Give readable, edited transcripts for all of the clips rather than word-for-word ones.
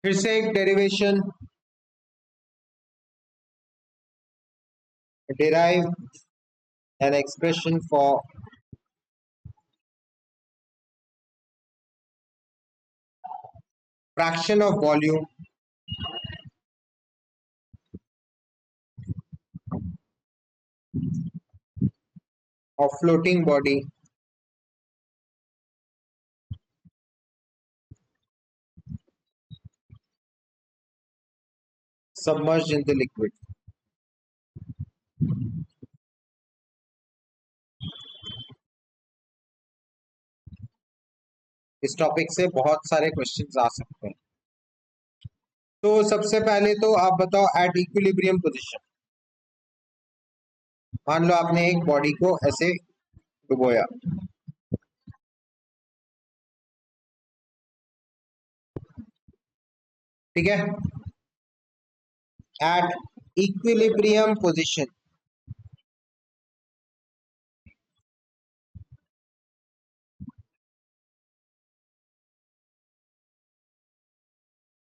फिर से एक derivation derive an expression for fraction of volume of floating body submerged in the liquid. इस topic से बहुत सारे क्वेश्चंस आ सकते हैं। तो सबसे पहले तो आप बताओ एट इक्विलिब्रियम पोजीशन, मान लो आपने एक बॉडी को ऐसे डुबोया, ठीक है, at equilibrium position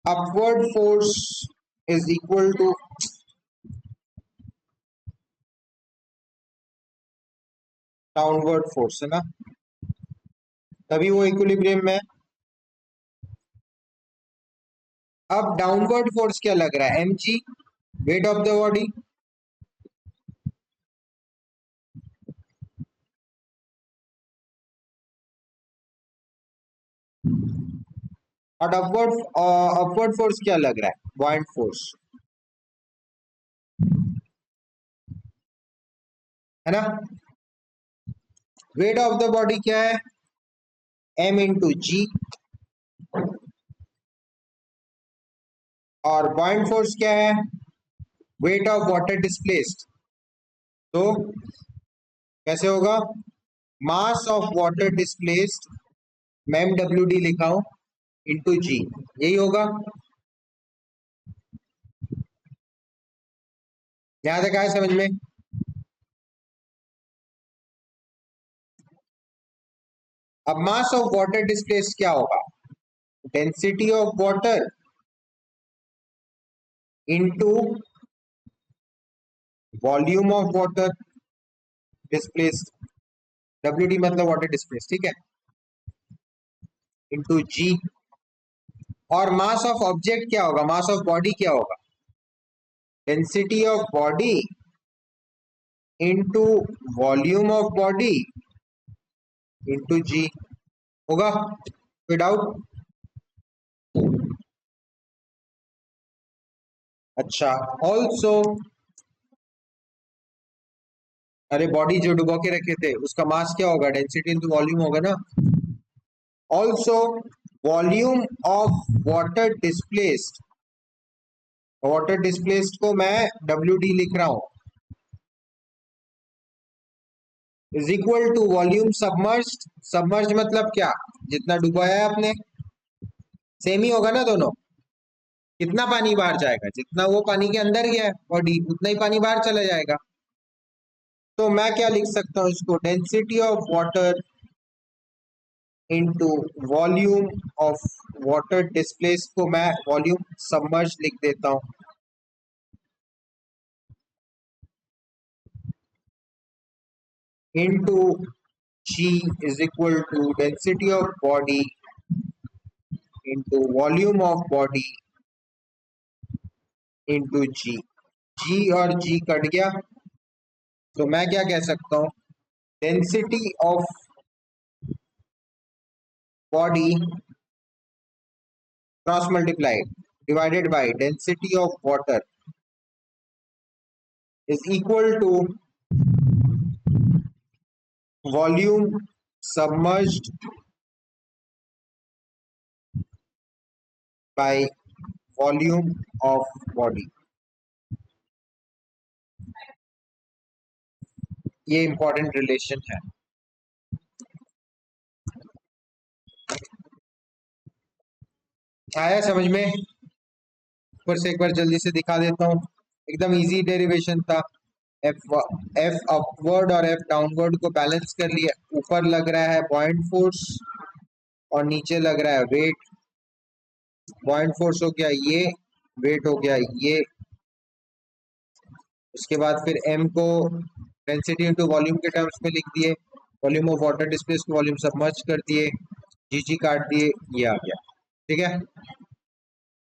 upward force is equal to downward force, है ना, तभी वो इक्विलिब्रियम में। अब डाउनवर्ड फोर्स क्या लग रहा है, mg weight of the body, और अपवर्ड फोर्स क्या लग रहा है, बॉयंट फोर्स, है ना। वेट ऑफ द बॉडी क्या है, m इंटू जी, और बॉयंट फोर्स क्या है, वेट ऑफ वाटर डिस्प्लेस्ड। तो कैसे होगा, मास ऑफ वाटर डिस्प्लेस्ड, मैं MWD लिखा हूं, इंटू जी, यही होगा। यहां तक आया समझ में। अब मास ऑफ वाटर डिस्प्लेस्ड क्या होगा, density of water into volume of water displaced, WD मतलब वाटर डिस्प्लेस्ड, ठीक है, इंटू जी। और मास ऑफ ऑब्जेक्ट क्या होगा, मास ऑफ बॉडी क्या होगा, density of body into volume of body into g, होगा कोई डाउट। अच्छा, ऑल्सो, अरे बॉडी जो डुबो के रखे थे उसका मास क्या होगा, डेंसिटी इंटू वॉल्यूम होगा ना। Also volume of water displaced, water displaced को मैं WD लिख रहा हूं, is equal to volume submerged, submerge मतलब क्या, जितना डुबाया है आपने, सेम ही होगा ना दोनों। कितना पानी बाहर जाएगा, जितना वो पानी के अंदर गया है बॉडी, उतना ही पानी बाहर चला जाएगा। तो मैं क्या लिख सकता हूँ इसको, density of water into volume of water displace को मैं वॉल्यूम सबमर्ज लिख देता हूँ, into g is equal to density of body into volume of body into g. G और जी कट गया, तो मैं क्या कह सकता हूँ, density of body cross multiplied divided by density of water is equal to volume submerged by volume of body। ये important relation है। आया समझ में, ऊपर से एक बार जल्दी से दिखा देता हूँ, एकदम इजी डेरिवेशन था। एफ अपवर्ड और एफ डाउनवर्ड को बैलेंस कर लिया, ऊपर लग रहा है पॉइंट फोर्स और नीचे लग रहा है वेट, पॉइंट फोर्स हो गया ये, वेट हो गया ये। उसके बाद फिर m को डेंसिटी इनटू वॉल्यूम के टर्म्स में लिख दिए, वॉल्यूम ऑफ वाटर डिस्प्लेस को वॉल्यूम सबमर्ज कर दिए, जीजी काट दिए, ये आ गया। ठीक है,